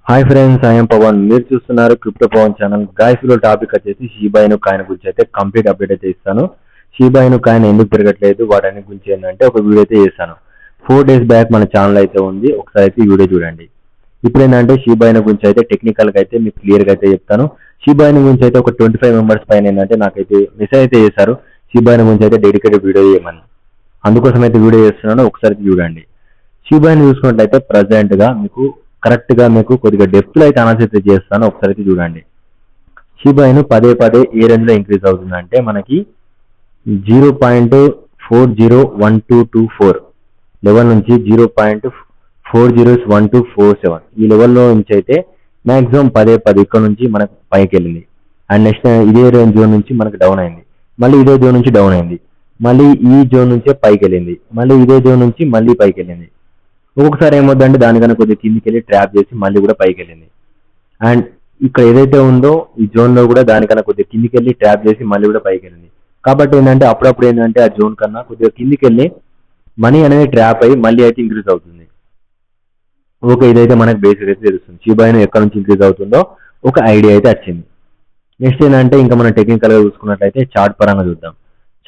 Hi friends, I'm Pawan. మీరు చూస్తున్నారు crypto Pawan channel. Guys లో టాపిక్ వచ్చేసి షీబా ఇను కాయిన్ గురించి అయితే కంప్లీట్ అప్డేట్ అయితే ఇస్తాను. షీబా ఇను కాయిన్ ఎందుకు తిరగట్లేదు వాటి గురించి ఏంటంటే ఒక వీడియో అయితే చేస్తాను. 4 days బ్యాక్ మన ఛానల్ అయితే ఉంది, ఒకసారి అయితే ఈ వీడియో చూడండి. ఇప్పుడు ఏంటంటే షీబా ఇను గురించి అయితే టెక్నికల్ గా అయితే మీకు క్లియర్ గా అయితే చెప్తాను. షీబా ఇను గురించి అయితే ఒక 25 మెంబర్స్ పైన ఏంటంటే నాకైతే మెసేజ్ అయితే చేశారు షీబా ఇను గురించి అయితే డెడికేటెడ్ వీడియో చేయమని. అందుకోసం అయితే వీడియో చేస్తున్నాను, ఒకసారి చూడండి. షీబా ఇను చూసుకున్నట్లయితే ప్రజెంట్ గా మీకు కరెక్ట్ గా మీకు కొద్దిగా డెప్త్ లో అయితే అనాలిసిస్ చేస్తాను, ఒకసారి చూడండి. షీబా ఇను పదే పదే ఏ రేంజ్ లో ఇంక్రీజ్ అవుతుందంటే మనకి 0.401224 లెవెల్ నుంచి 0.401247 ఈ లెవెల్లో నుంచి అయితే మాక్సిమం పదే ఇక్కడ నుంచి మనకు పైకి వెళ్ళింది. అండ్ నెక్స్ట్ ఇదే రేంజ్ జోన్ నుంచి మనకు డౌన్ అయింది, మళ్ళీ ఇదే జోన్ నుంచి డౌన్ అయింది, మళ్ళీ ఈ జోన్ నుంచే పైకి వెళ్ళింది, మళ్ళీ ఇదే జోన్ నుంచి మళ్ళీ పైకి వెళ్ళింది. ఒక్కొక్కసారి ఏమవుతుందంటే దానికన్నా కొద్దిగా కిందికి వెళ్ళి ట్రాప్ చేసి మళ్ళీ కూడా పైకి వెళ్ళింది. అండ్ ఇక్కడ ఏదైతే ఉందో ఈ జోన్ లో కూడా దానికన్నా కొద్దిగా కిందికి వెళ్ళి ట్రాప్ చేసి మళ్ళీ కూడా పైకి వెళ్ళింది. కాబట్టి ఏంటంటే అప్పుడప్పుడు ఏంటంటే ఆ జోన్ కన్నా కొద్దిగా కిందికి వెళ్ళి మనీ అనేది ట్రాప్ అయ్యి మళ్ళీ అయితే ఇంక్రీజ్ అవుతుంది. ఓకే, ఇదైతే మనకు బేసిక్ అయితే తెలుస్తుంది షీబా ఇను ఎక్కడ నుంచి ఇంక్రీజ్ అవుతుందో ఒక ఐడియా అయితే వచ్చింది. నెక్స్ట్ ఏంటంటే ఇంకా మనం టెక్నికల్ గా చూసుకున్నట్లయితే చార్ట్ పరంగా చూద్దాం.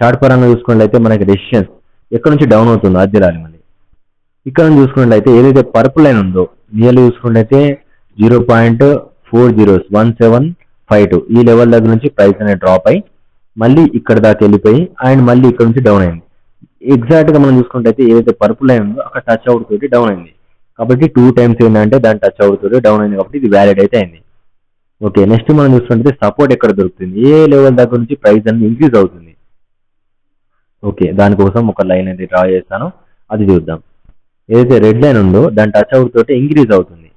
చార్ట్ పరంగా చూసుకున్నట్లయితే మనకి రెసిస్టెన్స్ ఎక్కడ నుంచి డౌన్ అవుతుందో అది రాలి మళ్ళీ. ఇక్కడ చూసుకున్నట్లయితే ఏదైతే పర్పుల్ లైన్ ఉందో నియర్లీ చూసుకున్నట్లయితే 0.401752 ఈ లెవెల్ దగ్గర నుంచి ప్రైస్ అనేది డ్రాప్ అయ్యి మళ్ళీ ఇక్కడ దాకా వెళ్ళిపోయి అండ్ మళ్ళీ ఇక్కడ నుంచి డౌన్ అయింది. ఎగ్జాక్ట్ గా మనం చూసుకున్నట్లయితే ఏదైతే పర్పుల్ లైన్ ఉందో అక్కడ టచ్ అవుట్ తోటి డౌన్ అయింది. కాబట్టి 2 times ఏంటంటే దాని టచ్ అవుట్ తోటి డౌన్ అయింది, కాబట్టి ఇది వ్యాలిడ్ అయితే అయింది. ఓకే, నెక్స్ట్ మనం చూసుకుంటే సపోర్ట్ ఎక్కడ దొరుకుతుంది, ఏ లెవెల్ దగ్గర నుంచి ప్రైస్ అనేది ఇంక్రీజ్ అవుతుంది. ఓకే, దానికోసం ఒక లైన్ అయితే డ్రా చేస్తాను, అది చూద్దాం. ఏదైతే రెడ్ లైన్ ఉందో దాని టచ్ అవుట్ తోటి ఇంక్రీజ్ అవుతుంది.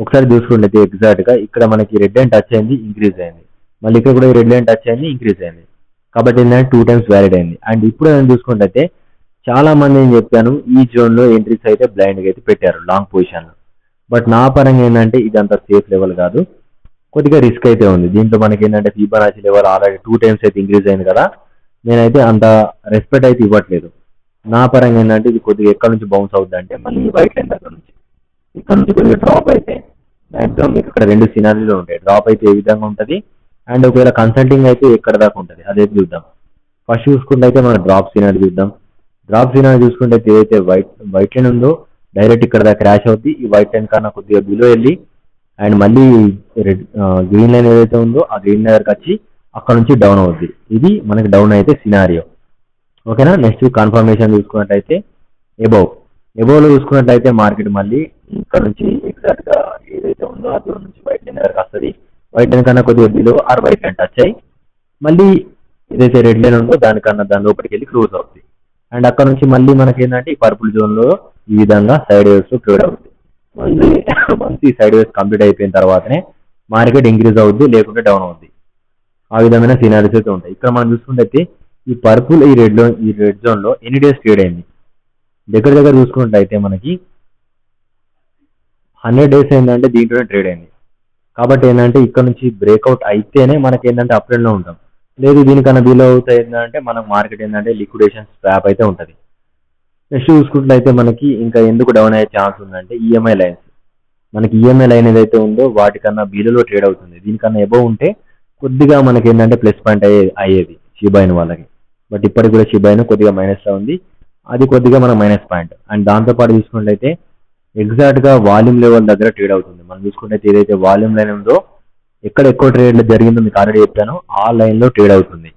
ఒకసారి చూసుకుంటే ఎగ్జాక్ట్ గా ఇక్కడ మనకి రెడ్ లైన్ టచ్ అయింది, ఇంక్రీజ్ అయింది, మళ్ళీ ఇక్కడ కూడా రెడ్ లైన్ టచ్ అయింది, ఇంక్రీజ్ అయింది. కాబట్టి ఏంటంటే 2 times వ్యాలిడ్ అయింది. అండ్ ఇప్పుడు నేను చూసుకుంటే చాలా మంది ఏం చెప్పాను ఈ జోన్ లో ఎంట్రీస్ అయితే బ్లైండ్ గా అయితే పెట్టారు లాంగ్ పొజిషన్ లో. బట్ నా పరంగా ఏంటంటే ఇదంతా సేఫ్ లెవెల్ కాదు, కొద్దిగా రిస్క్ అయితే ఉంది. దీంట్లో మనకి ఏంటంటే ఫిబొనాచి లెవెల్ ఆల్రెడీ 2 times అయితే ఇంక్రీజ్ అయింది కదా, నేనైతే అంత రెస్పెక్ట్ అయితే ఇవ్వట్లేదు. నా పరంగా ఏంటంటే ఇది కొద్దిగా ఎక్కడ నుంచి బౌన్స్ అవుతుంది అంటే మళ్ళీ వైట్ లైన్ దగ్గర నుంచి ఇక్కడ నుంచి కొద్దిగా డ్రాప్ అయితే మాక్సిమం మీకు ఇక్కడ 2 సినారీలు ఉంటాయి. డ్రాప్ అయితే ఏ విధంగా ఉంటుంది అండ్ ఒకవేళ కన్సల్టింగ్ అయితే ఎక్కడ దాకా ఉంటుంది అదైతే చూద్దాం. ఫస్ట్ చూసుకుంటే అయితే మనం డ్రాప్ సినారీ చూద్దాం. డ్రాప్ సినారీ చూసుకుంటే ఏదైతే వైట్ లైన్ ఉందో డైరెక్ట్ ఇక్కడ దాకా క్రాష్ అవుద్ది. ఈ వైట్ లైన్ కన్నా కొద్దిగా బిలో వెళ్ళి అండ్ మళ్ళీ గ్రీన్ లైన్ ఏదైతే ఉందో ఆ గ్రీన్ లైన్ దగ్గరకు వచ్చి అక్కడ నుంచి డౌన్ అవుద్ది. ఇది మనకి డౌన్ అయితే సినారియో. ఓకేనా. నెక్స్ట్ కన్ఫర్మేషన్ చూసుకున్నట్టయితే ఎబోవ్ లో చూసుకున్నట్లయితే మార్కెట్ మళ్ళీ ఇక్కడ నుంచి ఎగ్జాక్ట్ గా ఏదైతే ఉందో అక్కడ నుంచి వైట్ లైన్ దగ్గరకు వస్తుంది. వైట్ లైన్ కన్నా కొద్దిగా below or white line touch అయ్యి మళ్ళీ ఏదైతే రెడ్ లైన్ ఉందో దానికన్నా దాని లోపలికి వెళ్ళి క్లోజ్ అవుతుంది. అండ్ అక్కడ నుంచి మళ్ళీ మనకి ఏంటంటే ఈ పర్పుల్ జోన్ లో ఈ విధంగా సైడ్ వేవ్స్ ట్రేడ్ అవుతుంది. వన్స్ ఈ సైడ్ వేవ్స్ కంప్లీట్ అయిపోయిన తర్వాతనే మార్కెట్ ఇంక్రీజ్ అవుద్ది, లేకుంటే డౌన్ అవుద్ది. ఆ విధమైన సినారీస్ అయితే ఉంటాయి. ఇక్కడ మనం చూసుకుంటే ఈ పర్పుల్ ఈ రెడ్ జోన్ లో ఎన్ని డేస్ ట్రేడ్ అయింది దగ్గర చూసుకున్నట్టయితే మనకి 100 days ఏంటంటే దీంట్లోనే ట్రేడ్ అయింది. కాబట్టి ఏంటంటే ఇక్కడ నుంచి బ్రేక్అవుట్ అయితేనే మనకి ఏంటంటే అప్ ట్రెండ్ లో ఉంటాం, లేదు దీనికన్నా బిలో అవుతాయి ఏంటంటే మనం మార్కెట్ ఏంటంటే లిక్విడేషన్ స్వాప్ అయితే ఉంటుంది. నెక్స్ట్ చూసుకున్నట్లయితే మనకి ఇంకా ఎందుకు డౌన్ అయ్యే ఛాన్స్ ఉందంటే ఈఎంఐ లైన్స్. మనకి ఈఎంఐ లైన్ ఏదైతే ఉందో వాటికన్నా బిలో ట్రేడ్ అవుతుంది. దీనికన్నా ఎబో ఉంటే కొద్దిగా మనకి ఏంటంటే ప్లస్ పాయింట్ అయ్యేది షీబా ఇను వాళ్ళకి. బట్ ఇప్పటికి కూడా షీబా ఇను కొద్దిగా మైనస్ లో ఉంది, అది కొద్దిగా మన మైనస్ పాయింట్. అండ్ దాంతోపాటు చూసుకున్నట్లయితే ఎగ్జాక్ట్ గా వాల్యూమ్ లెవెల్ దగ్గర ట్రేడ్ అవుతుంది. మనం చూసుకుంటే ఏదైతే వాల్యూమ్ లైన్ ఉందో ఎక్కడ ఎక్కువ ట్రేడ్ జరిగిందో మీకు ఆల్రెడీ చెప్పాను, ఆ లైన్ లో ట్రేడ్ అవుతుంది.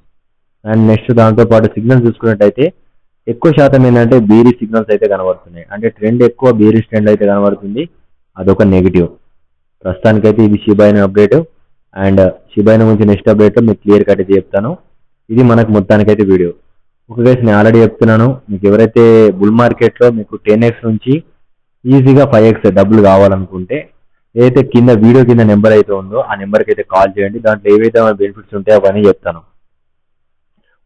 అండ్ నెక్స్ట్ దాంతోపాటు సిగ్నల్స్ చూసుకున్నట్టయితే ఎక్కువ శాతం ఏంటంటే బీరీ సిగ్నల్స్ అయితే కనబడుతున్నాయి. అంటే ట్రెండ్ ఎక్కువ బీరీ ట్రెండ్ అయితే కనబడుతుంది, అదొక నెగిటివ్. ప్రస్తుతానికైతే ఇది షీబా ఇను అప్డేట్. అండ్ షీబా ఇను గురించి నెక్స్ట్ అప్డేట్ లో మీకు క్లియర్ కట్ అయితే చెప్తాను. ఇది మనకు మొత్తానికైతే వీడియో. ఒక కేసు నేను ఆల్రెడీ చెప్తున్నాను, మీకు ఎవరైతే బుల్ మార్కెట్ లో మీకు 10x నుంచి ఈజీగా 5x డబ్బులు కావాలనుకుంటే ఏదైతే కింద వీడియో కింద నెంబర్ అయితే ఉందో ఆ నెంబర్కి అయితే కాల్ చేయండి. దాంట్లో ఏవైతే బెనిఫిట్స్ ఉంటాయో అవన్నీ చెప్తాను.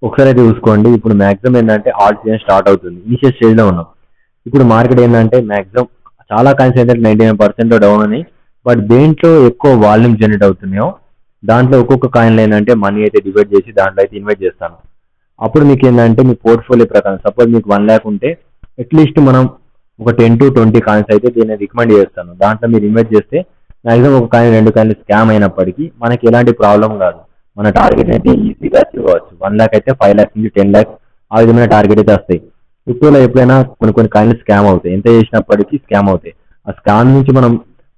ఒకసారి అయితే చూసుకోండి. ఇప్పుడు మాక్సిమం ఏంటంటే ఆల్ సీజన్ స్టార్ట్ అవుతుంది, ఇనిషియల్ స్టేజ్ లో ఉన్నాం. ఇప్పుడు మార్కెట్ ఏంటంటే మాక్సిమం చాలా కాయిన్స్ అయితే 99% డౌన్ అని. బట్ దేంట్లో ఎక్కువ వాల్యూమ్ జనరేట్ అవుతున్నాయో దాంట్లో ఒక్కొక్క కాయిన్ ఏంటంటే మనీ అయితే డివైడ్ చేసి దాంట్లో అయితే ఇన్వెస్ట్ చేస్తాను. అప్పుడు మీకు ఏంటంటే మీ పోర్ట్ఫోలియో ప్రకారం సపోజ్ మీకు 1 lakh ఉంటే అట్లీస్ట్ మనం ఒక 10 to 20 కాయిన్స్ అయితే దీన్ని రికమెండ్ చేస్తాను. దాంట్లో మీరు ఇన్వెస్ట్ చేస్తే మాక్సిమం ఒక కాయిన్ 2 కాయిన్లు స్కామ్ అయినప్పటికీ మనకి ఎలాంటి ప్రాబ్లం కాదు. మన టార్గెట్ అయితే ఈజీగా అచీవ్ అవ్వచ్చు. 1 లాక్ అయితే 5 lakhs నుంచి 10 lakhs ఆ విధమైన టార్గెట్ అయితే వస్తాయి. క్రిప్టోలో ఎప్పుడైనా కొన్ని కాయిన్లు స్కామ్ అవుతాయి. ఎంత చేసినప్పటికీ స్కామ్ అవుతాయి. ఆ స్కామ్ నుంచి మనం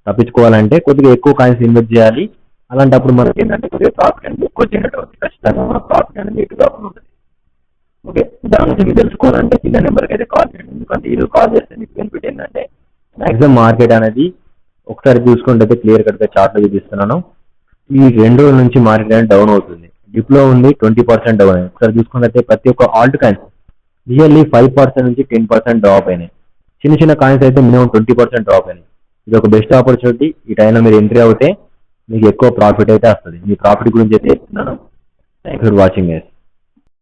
తప్పించుకోవాలంటే కొద్దిగా ఎక్కువ కాయిన్స్ ఇన్వెస్ట్ చేయాలి. అలాంటప్పుడు మనకి ఏంటంటే కొద్దిగా ప్రాఫిట్ అనేది ఎక్కువ జనరేట్ అవుతుంది. ఖచ్చితంగా మన ప్రాఫిట్ అనేది ఎక్కువగా ఉంటుంది. ఓకే, దాని నుంచి మీరు తెలుసుకోవాలంటే కింద నెంబర్కి అయితే కాల్ చేయండి. ఎందుకంటే ఇది కాల్ చేస్తే మీకు బెనిఫిట్ ఏంటంటే మాక్సిమం మార్కెట్ అనేది ఒకసారి చూసుకుంటే క్లియర్ కట్గా చార్ట్లో చూపిస్తున్నాను. ఈ 2 రోజుల నుంచి మార్కెట్ అనేది డౌన్ అవుతుంది. డిప్ లో ఉంది 20% డౌన్ అయింది. ఒకసారి చూసుకుంటే ప్రతి ఒక్క ఆల్ట్ కాయిన్స్ రియల్లీ 5% నుంచి 10% డ్రాప్ అయినాయి. చిన్న కాయిన్స్ అయితే మినిమం 20% డ్రాప్ అయినాయి. ఇది ఒక బెస్ట్ ఆపర్చునిటీ. ఈ టైంలో మీరు ఎంట్రీ అవుతే మీకు ఎక్కువ ప్రాఫిట్ అయితే వస్తుంది. మీ ప్రాఫిట్ గురించి అయితే చెప్తున్నాను. Thanks for watching guys.